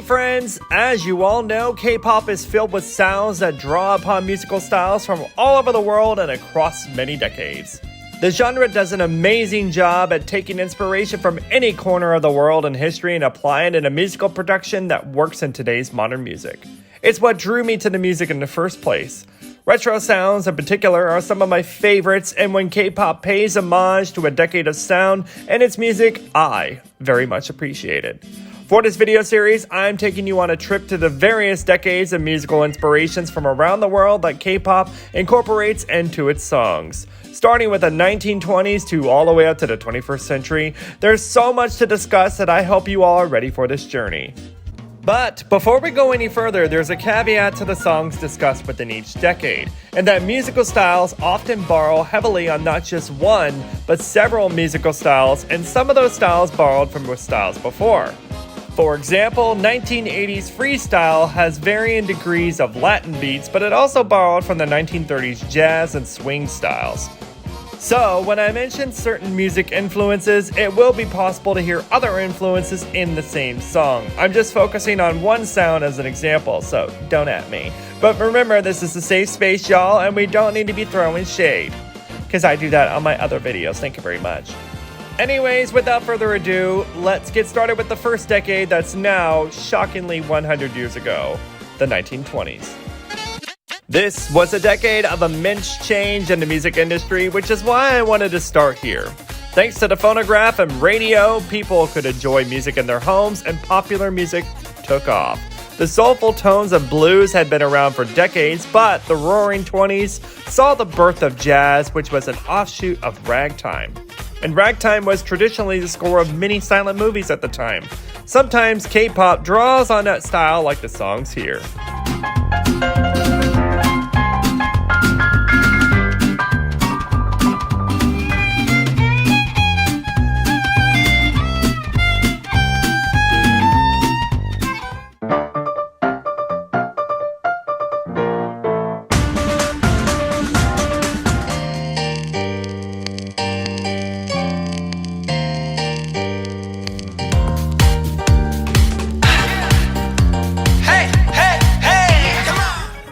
friends, as you all know, K-pop is filled with sounds that draw upon musical styles from all over the world and across many decades. The genre does an amazing job at taking inspiration from any corner of the world and history and applying it in a musical production that works in today's modern music. It's what drew me to the music in the first place. Retro sounds in particular are some of my favorites, and when K-pop pays homage to a decade of sound and its music, I very much appreciate it. For this video series, I'm taking you on a trip to the various decades of musical inspirations from around the world that K-pop incorporates into its songs. Starting with the 1920s to all the way up to the 21st century, there's so much to discuss that I hope you all are ready for this journey. But before we go any further, there's a caveat to the songs discussed within each decade, and that musical styles often borrow heavily on not just one, but several musical styles, and some of those styles borrowed from styles before. For example, 1980s freestyle has varying degrees of Latin beats, but it also borrowed from the 1930s jazz and swing styles. So, when I mention certain music influences, it will be possible to hear other influences in the same song. I'm just focusing on one sound as an example, so don't at me. But remember, this is a safe space, y'all, and we don't need to be throwing shade. Because I do that on my other videos, thank you very much. Anyways, without further ado, let's get started with the first decade that's now, shockingly 100 years ago, the 1920s. This was a decade of immense change in the music industry, which is why I wanted to start here. Thanks to the phonograph and radio, people could enjoy music in their homes and popular music took off. The soulful tones of blues had been around for decades, but the roaring 20s saw the birth of jazz, which was an offshoot of ragtime. And ragtime was traditionally the score of many silent movies at the time. Sometimes K-pop draws on that style like the songs here.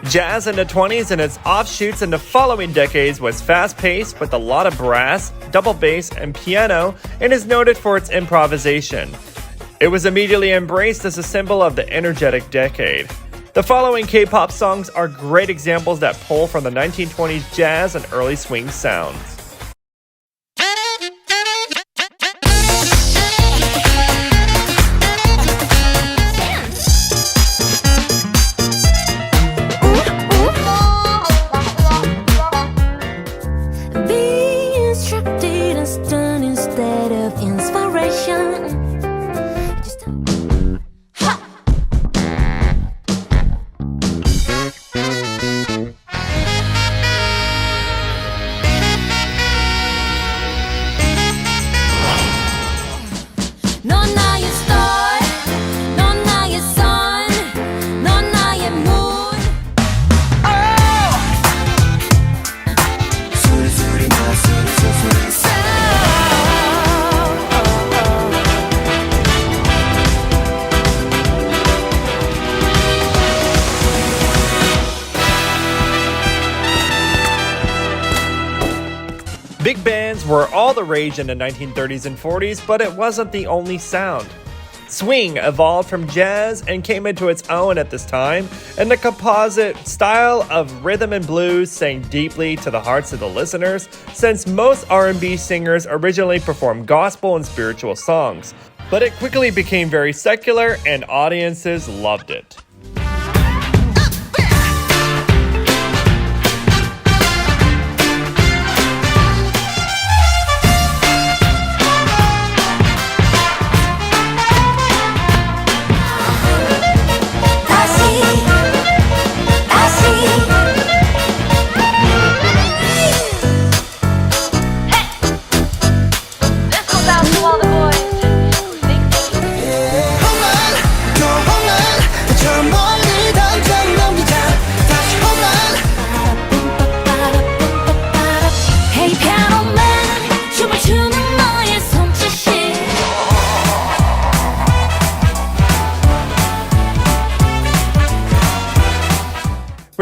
Jazz in the 20s and its offshoots in the following decades was fast-paced with a lot of brass, double bass, and piano, and is noted for its improvisation. It was immediately embraced as a symbol of the energetic decade. The following K-pop songs are great examples that pull from the 1920s jazz and early swing sounds. Big bands were all the rage in the 1930s and 40s, but it wasn't the only sound. Swing evolved from jazz and came into its own at this time, and the composite style of rhythm and blues sang deeply to the hearts of the listeners, since most R&B singers originally performed gospel and spiritual songs. But it quickly became very secular, and audiences loved it. all the boys.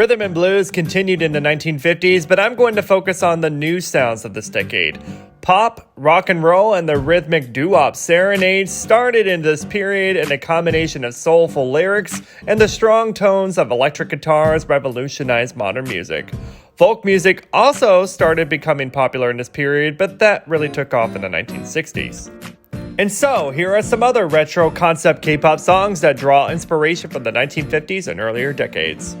Rhythm and blues continued in the 1950s, but I'm going to focus on the new sounds of this decade. Pop, rock and roll, and the rhythmic doo-wop serenade started in this period in a combination of soulful lyrics and the strong tones of electric guitars revolutionized modern music. Folk music also started becoming popular in this period, but that really took off in the 1960s. And so, here are some other retro concept K-pop songs that draw inspiration from the 1950s and earlier decades.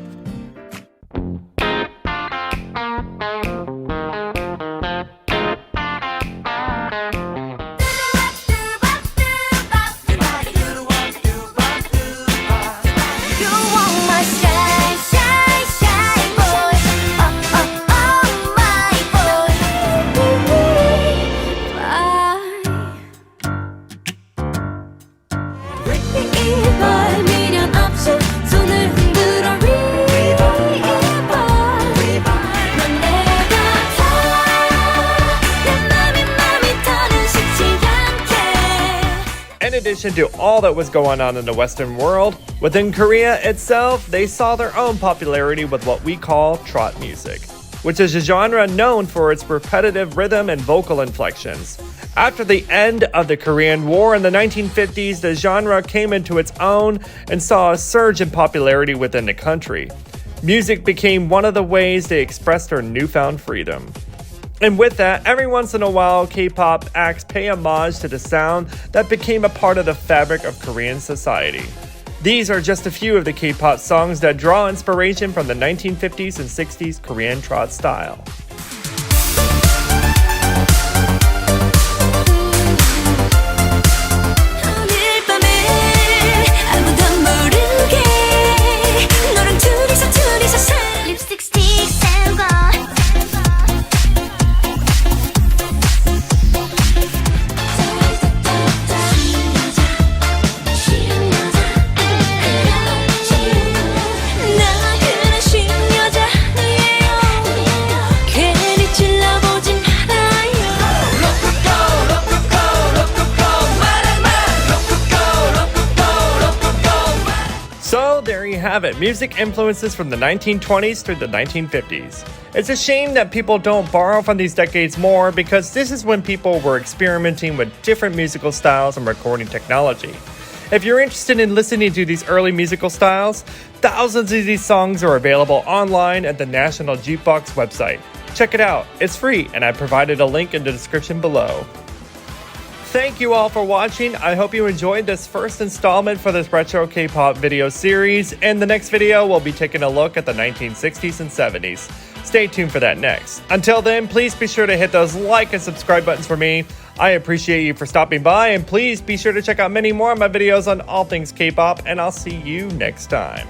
In addition to all that was going on in the Western world, within Korea itself, they saw their own popularity with what we call trot music, which is a genre known for its repetitive rhythm and vocal inflections. After the end of the Korean War in the 1950s, the genre came into its own and saw a surge in popularity within the country. Music became one of the ways they expressed their newfound freedom. And with that, every once in a while, K-pop acts pay homage to the sound that became a part of the fabric of Korean society. These are just a few of the K-pop songs that draw inspiration from the 1950s and 60s Korean trot style. So there you have it, music influences from the 1920s through the 1950s. It's a shame that people don't borrow from these decades more because this is when people were experimenting with different musical styles and recording technology. If you're interested in listening to these early musical styles, thousands of these songs are available online at the National Jukebox website. Check it out, it's free, and I provided a link in the description below. Thank you all for watching. I hope you enjoyed this first installment for this retro K-pop video series. In the next video, we'll be taking a look at the 1960s and 70s. Stay tuned for that next. Until then, please be sure to hit those like and subscribe buttons for me. I appreciate you for stopping by, and please be sure to check out many more of my videos on all things K-pop, and I'll see you next time.